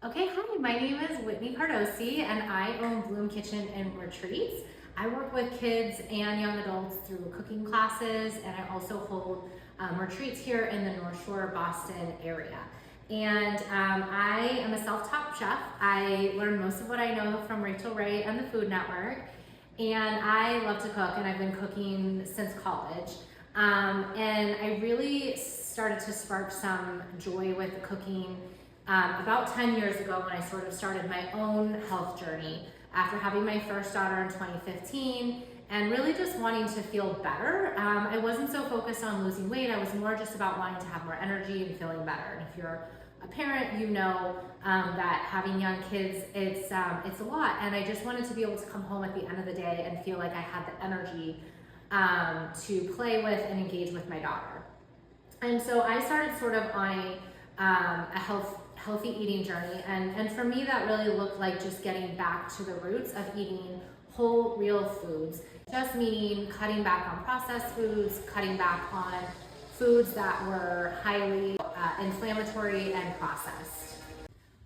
Okay, hi, my name is Whitney Cardosi and I own Bloom Kitchen and Retreats. I work with kids and young adults through cooking classes, and I also hold retreats here in the North Shore, Boston area. And I am a self-taught chef. I learned most of what I know from Rachel Ray and the Food Network. And I love to cook, and I've been cooking since college. And I really started to spark some joy with cooking about 10 years ago when I sort of started my own health journey after having my first daughter in 2015 and really just wanting to feel better. I wasn't so focused on losing weight. I was more just about wanting to have more energy and feeling better. And if you're a parent, you know that having young kids, it's a lot. And I just wanted to be able to come home at the end of the day and feel like I had the energy to play with and engage with my daughter. And so I started sort of on a healthy eating journey, and for me that really looked like just getting back to the roots of eating whole real foods, just meaning cutting back on processed foods, cutting back on foods that were highly inflammatory and processed.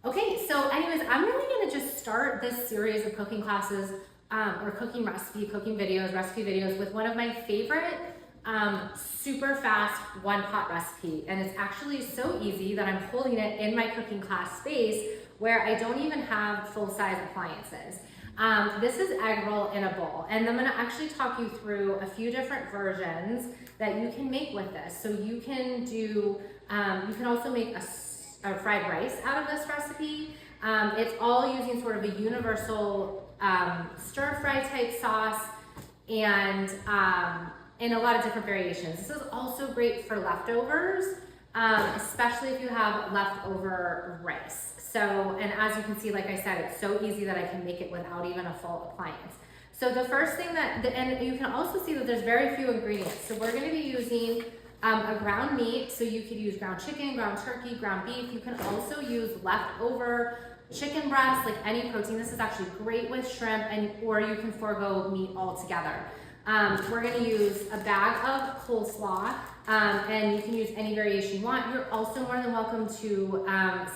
Okay, so anyways, I'm really gonna just start this series of cooking classes or cooking recipe videos with one of my favorite super fast one pot recipe. And it's actually so easy that I'm holding it in my cooking class space where I don't even have full-size appliances. This is egg roll in a bowl, and I'm gonna actually talk you through a few different versions that you can make with this. So you can do, you can also make a fried rice out of this recipe. It's all using sort of a universal stir-fry type sauce and in a lot of different variations. This is also great for leftovers, especially if you have leftover rice. So, and as you can see, like I said, it's so easy that I can make it without even a full appliance. So the first thing and you can also see that there's very few ingredients. So we're gonna be using a ground meat. So you could use ground chicken, ground turkey, ground beef. You can also use leftover chicken breast, like any protein. This is actually great with shrimp, or you can forego meat altogether. We're gonna use a bag of coleslaw, and you can use any variation you want. You're also more than welcome to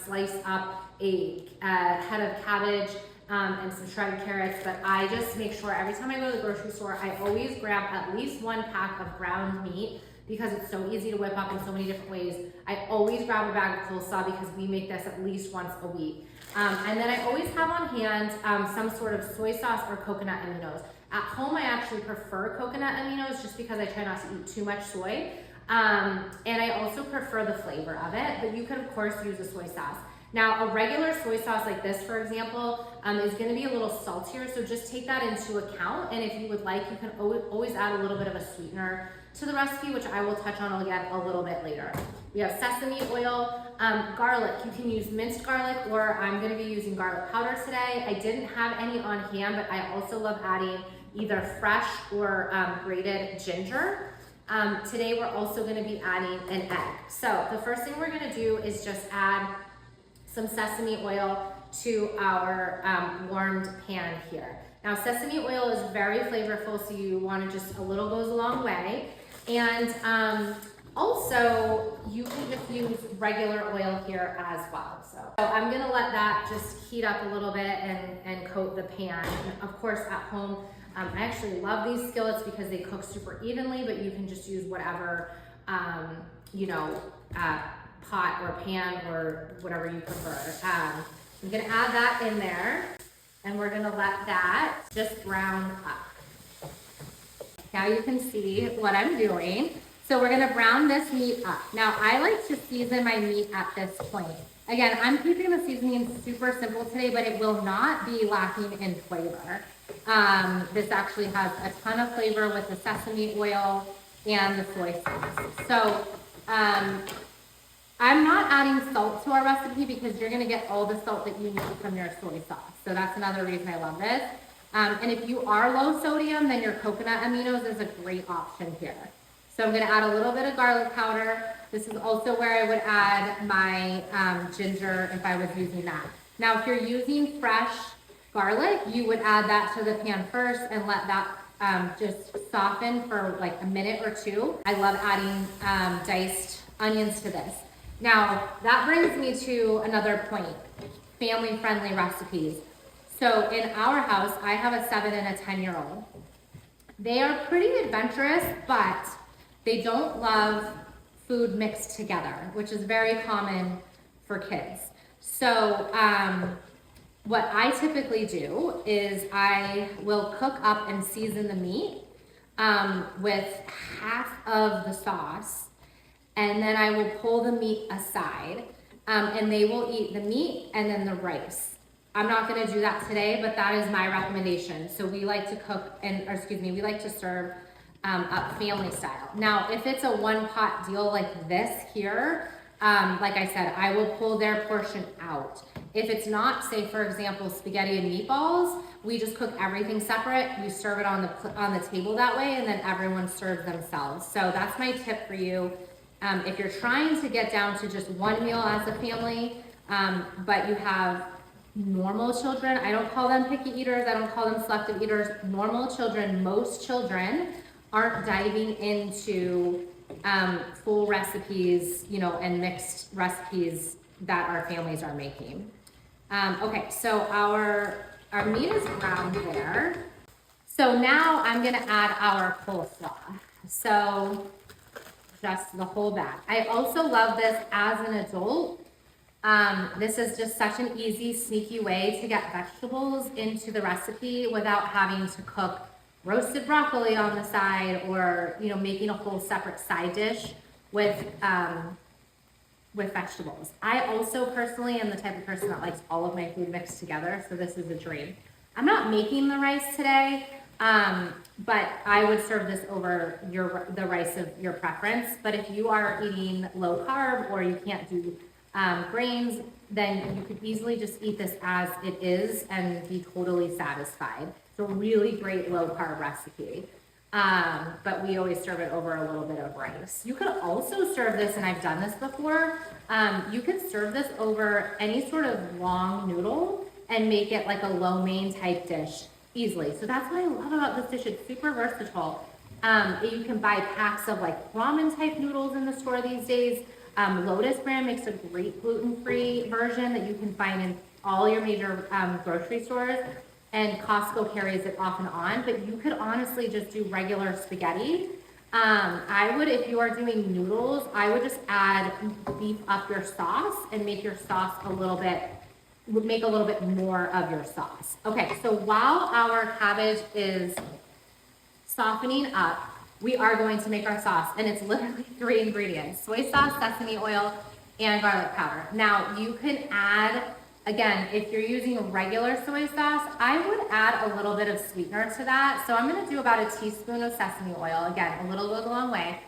slice up a head of cabbage and some shredded carrots, but I just make sure every time I go to the grocery store, I always grab at least one pack of ground meat because it's so easy to whip up in so many different ways. I always grab a bag of coleslaw because we make this at least once a week. And then I always have on hand some sort of soy sauce or coconut aminos. At home, I actually prefer coconut aminos just because I try not to eat too much soy. And I also prefer the flavor of it, but you could of course use a soy sauce. Now, a regular soy sauce like this, for example, is gonna be a little saltier, so just take that into account. And if you would like, you can always add a little bit of a sweetener to the recipe, which I will touch on again a little bit later. We have sesame oil, garlic. You can use minced garlic, or I'm gonna be using garlic powder today. I didn't have any on hand, but I also love adding either fresh or grated ginger. Today we're also gonna be adding an egg. So the first thing we're gonna do is just add some sesame oil to our warmed pan here. Now sesame oil is very flavorful, so you wanna just, a little goes a long way. And also you can just use regular oil here as well. So I'm gonna let that just heat up a little bit and coat the pan. And of course at home, I actually love these skillets because they cook super evenly, but you can just use whatever, pot or pan or whatever you prefer. I'm gonna add that in there, and we're gonna let that just brown up. Now you can see what I'm doing. So we're gonna brown this meat up. Now I like to season my meat at this point. Again, I'm keeping the seasoning super simple today, but it will not be lacking in flavor. This actually has a ton of flavor with the sesame oil and the soy sauce. So I'm not adding salt to our recipe because you're gonna get all the salt that you need from your soy sauce. So that's another reason I love this. And if you are low sodium, then your coconut aminos is a great option here. So I'm gonna add a little bit of garlic powder. This is also where I would add my ginger if I was using that. Now, if you're using fresh garlic, you would add that to the pan first and let that just soften for like a minute or two. I love adding diced onions to this. Now, that brings me to another point. family-friendly recipes. So in our house, I have a 7 and a 10-year-old. They are pretty adventurous, but they don't love food mixed together, which is very common for kids. So what I typically do is I will cook up and season the meat with half of the sauce, and then I will pull the meat aside, and they will eat the meat and then the rice. I'm not gonna do that today, but that is my recommendation. So we like to cook we like to serve up family style. Now, if it's a one pot deal like this here, like I said, I will pull their portion out. If it's not, say for example, spaghetti and meatballs, we just cook everything separate. We serve it on the table that way, and then everyone serves themselves. So that's my tip for you. If you're trying to get down to just one meal as a family, but you have normal children, I don't call them picky eaters, I don't call them selective eaters, normal children, most children aren't diving into full recipes, you know, and mixed recipes that our families are making. Okay, so our meat is browned there. So now I'm gonna add our coleslaw. So just the whole bag. I also love this as an adult. This is just such an easy, sneaky way to get vegetables into the recipe without having to cook roasted broccoli on the side, or, you know, making a whole separate side dish with vegetables. I also personally am the type of person that likes all of my food mixed together, so this is a dream. I'm not making the rice today, but I would serve this over the rice of your preference. But if you are eating low carb or you can't do grains, then you could easily just eat this as it is and be totally satisfied. It's a really great low carb recipe, but we always serve it over a little bit of rice. You could also serve this, and I've done this before, you could serve this over any sort of long noodle and make it like a lo mein type dish easily. So that's what I love about this dish. It's super versatile. You can buy packs of like ramen type noodles in the store these days. Lotus brand makes a great gluten-free version that you can find in all your major grocery stores, and Costco carries it off and on, but you could honestly just do regular spaghetti. I would, if you are doing noodles, I would just beef up your sauce and make your sauce make a little bit more of your sauce. Okay, so while our cabbage is softening up, we are going to make our sauce, and it's literally 3 ingredients: soy sauce, sesame oil, and garlic powder. Now you can add, again, if you're using regular soy sauce, I would add a little bit of sweetener to that. So I'm gonna do about a teaspoon of sesame oil. Again, a little goes a long way.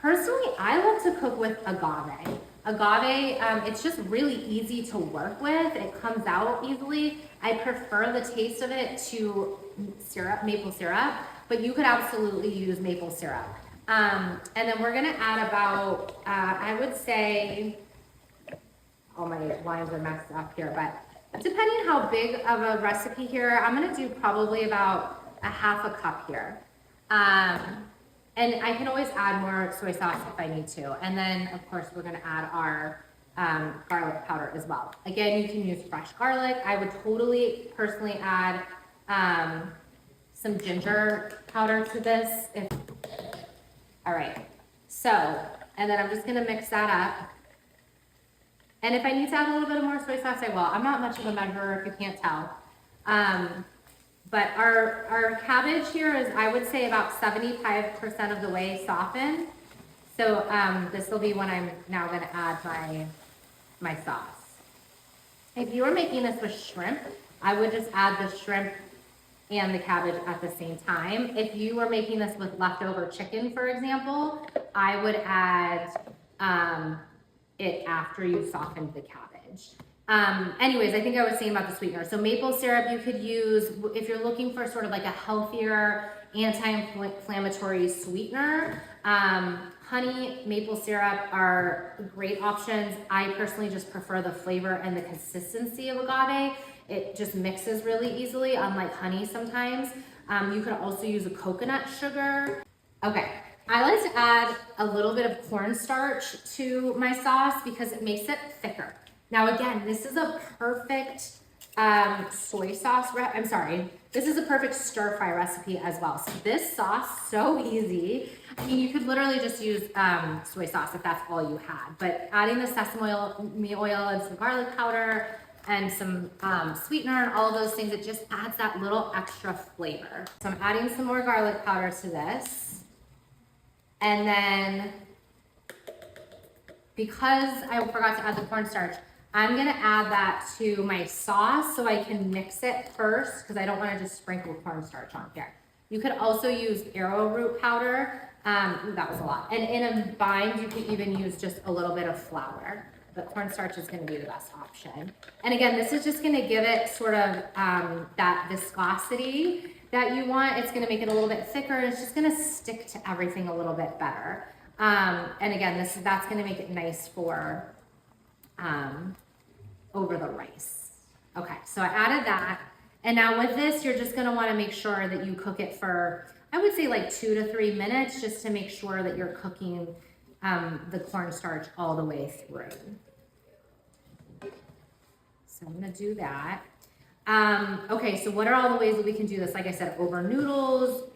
Personally, I love to cook with agave. Agave, it's just really easy to work with. It comes out easily. I prefer the taste of it to maple syrup, but you could absolutely use maple syrup. And then we're gonna add about, I would say, all my lines are messed up here, but depending how big of a recipe here, I'm gonna do probably about a half a cup here. And I can always add more soy sauce if I need to. And then of course we're gonna add our garlic powder as well. Again, you can use fresh garlic. I would totally personally add some ginger powder to this. All right, so, and then I'm just gonna mix that up. And if I need to add a little bit of more soy sauce, I will. I'm not much of a measurer, if you can't tell. But our cabbage here is, I would say, about 75% of the way softened. So this will be when I'm now gonna add my sauce. If you were making this with shrimp, I would just add the shrimp and the cabbage at the same time. If you were making this with leftover chicken, for example, I would add it after you softened the cabbage. Anyways, I think I was saying about the sweetener. So maple syrup you could use if you're looking for sort of like a healthier anti-inflammatory sweetener. Honey, maple syrup are great options. I personally just prefer the flavor and the consistency of agave. It just mixes really easily, unlike honey sometimes. You could also use a coconut sugar. Okay, I like to add a little bit of cornstarch to my sauce because it makes it thicker. Now again, this is a perfect soy sauce, this is a perfect stir fry recipe as well. So this sauce, so easy. I mean, you could literally just use soy sauce if that's all you had, but adding the sesame oil and some garlic powder and some sweetener and all of those things, it just adds that little extra flavor. So I'm adding some more garlic powder to this. And then, because I forgot to add the cornstarch, I'm gonna add that to my sauce so I can mix it first, because I don't wanna just sprinkle cornstarch on here. You could also use arrowroot powder. That was a lot. And in a bind, you could even use just a little bit of flour, but cornstarch is gonna be the best option. And again, this is just gonna give it sort of that viscosity that you want. It's gonna make it a little bit thicker, and it's just gonna stick to everything a little bit better. And again, that's gonna make it nice for over the rice. Okay, so I added that. And now with this, you're just gonna wanna make sure that you cook it for, I would say like 2 to 3 minutes, just to make sure that you're cooking the cornstarch all the way through. So I'm gonna do that. Okay, so what are all the ways that we can do this? Like I said, over noodles.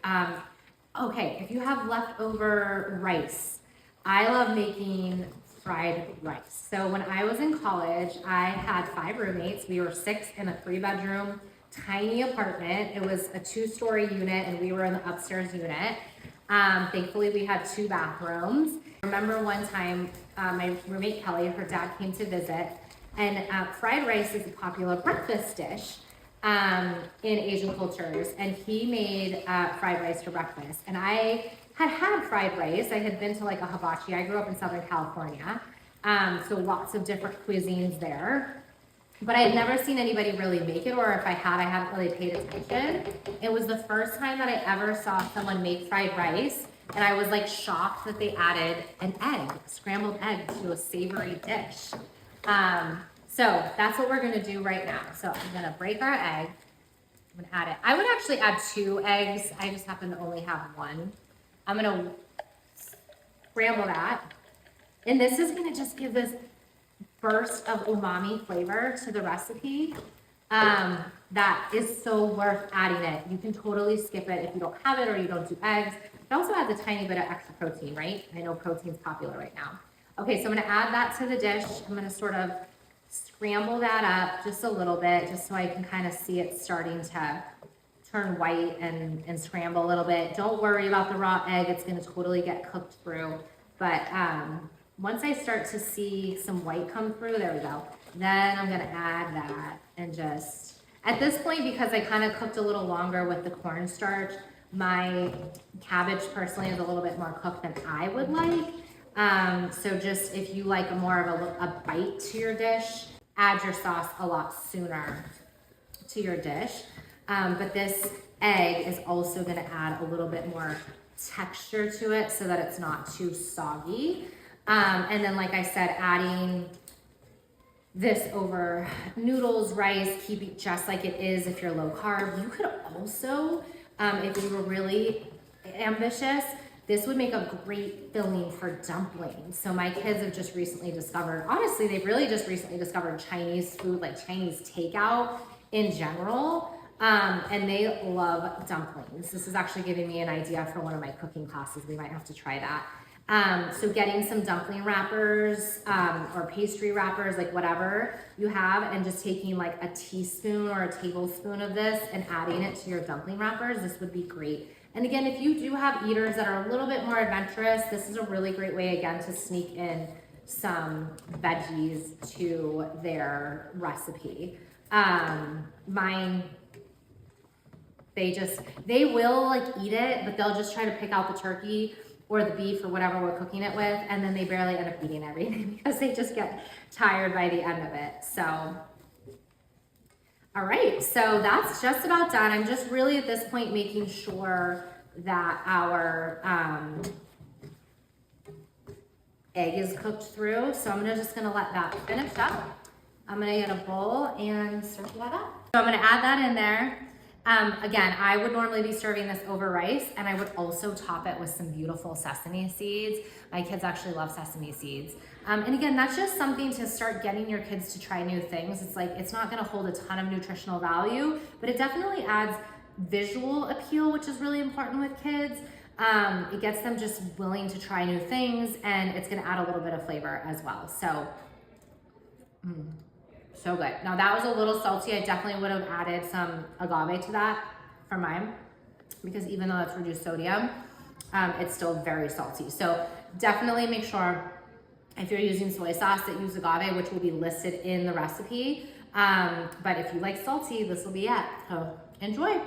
Okay, if you have leftover rice, I love making fried rice. So when I was in college, I had 5 roommates. We were 6 in a 3-bedroom, tiny apartment. It was a 2-story unit, and we were in the upstairs unit. Thankfully, we had 2 bathrooms. I remember one time, my roommate Kelly, her dad came to visit, and fried rice is a popular breakfast dish in Asian cultures, and he made fried rice for breakfast. And I had fried rice. I had been to like a hibachi. I grew up in Southern California, so lots of different cuisines there. But I had never seen anybody really make it, or if I had, I hadn't really paid attention. It was the first time that I ever saw someone make fried rice, and I was like shocked that they added an egg, scrambled egg, to a savory dish. So that's what we're gonna do right now. So I'm gonna break our egg. I'm gonna add it. I would actually add 2 eggs. I just happen to only have 1. I'm gonna scramble that. And this is gonna just give this burst of umami flavor to the recipe. That is so worth adding it. You can totally skip it if you don't have it or you don't do eggs. It also adds a tiny bit of extra protein, right? I know protein's popular right now. Okay, so I'm gonna add that to the dish. I'm gonna sort of scramble that up just a little bit, just so I can kind of see it starting to turn white and scramble a little bit. Don't worry about the raw egg. It's gonna totally get cooked through. But once I start to see some white come through, there we go. Then I'm gonna add that, and just, at this point, because I kind of cooked a little longer with the cornstarch, my cabbage personally is a little bit more cooked than I would like. So just if you like more of a bite to your dish, add your sauce a lot sooner to your dish. But this egg is also gonna add a little bit more texture to it so that it's not too soggy. And then, like I said, adding this over noodles, rice, keep it just like it is if you're low carb. You could also, if you were really ambitious, this would make a great filling for dumplings. So my kids have just recently discovered, honestly, they've really just recently discovered Chinese food, like Chinese takeout in general. And they love dumplings. This is actually giving me an idea for one of my cooking classes. We might have to try that. So getting some dumpling wrappers or pastry wrappers, like whatever you have, and just taking like a teaspoon or a tablespoon of this and adding it to your dumpling wrappers, this would be great. And again, if you do have eaters that are a little bit more adventurous, this is a really great way, again, to sneak in some veggies to their recipe. Mine, they will like eat it, but they'll just try to pick out the turkey or the beef or whatever we're cooking it with, and then they barely end up eating everything because they just get tired by the end of it. So, all right, so that's just about done. I'm just really at this point making sure that our egg is cooked through. So I'm just gonna let that finish up. I'm gonna get a bowl and serve that up. So I'm gonna add that in there. Again, I would normally be serving this over rice, and I would also top it with some beautiful sesame seeds. My kids actually love sesame seeds. And again, that's just something to start getting your kids to try new things. It's like, it's not gonna hold a ton of nutritional value, but it definitely adds visual appeal, which is really important with kids. It gets them just willing to try new things, and it's gonna add a little bit of flavor as well. So, so good. Now that was a little salty. I definitely would have added some agave to that for mine, because even though it's reduced sodium, it's still very salty. So definitely make sure if you're using soy sauce that use agave, which will be listed in the recipe. But if you like salty, this will be it. So enjoy.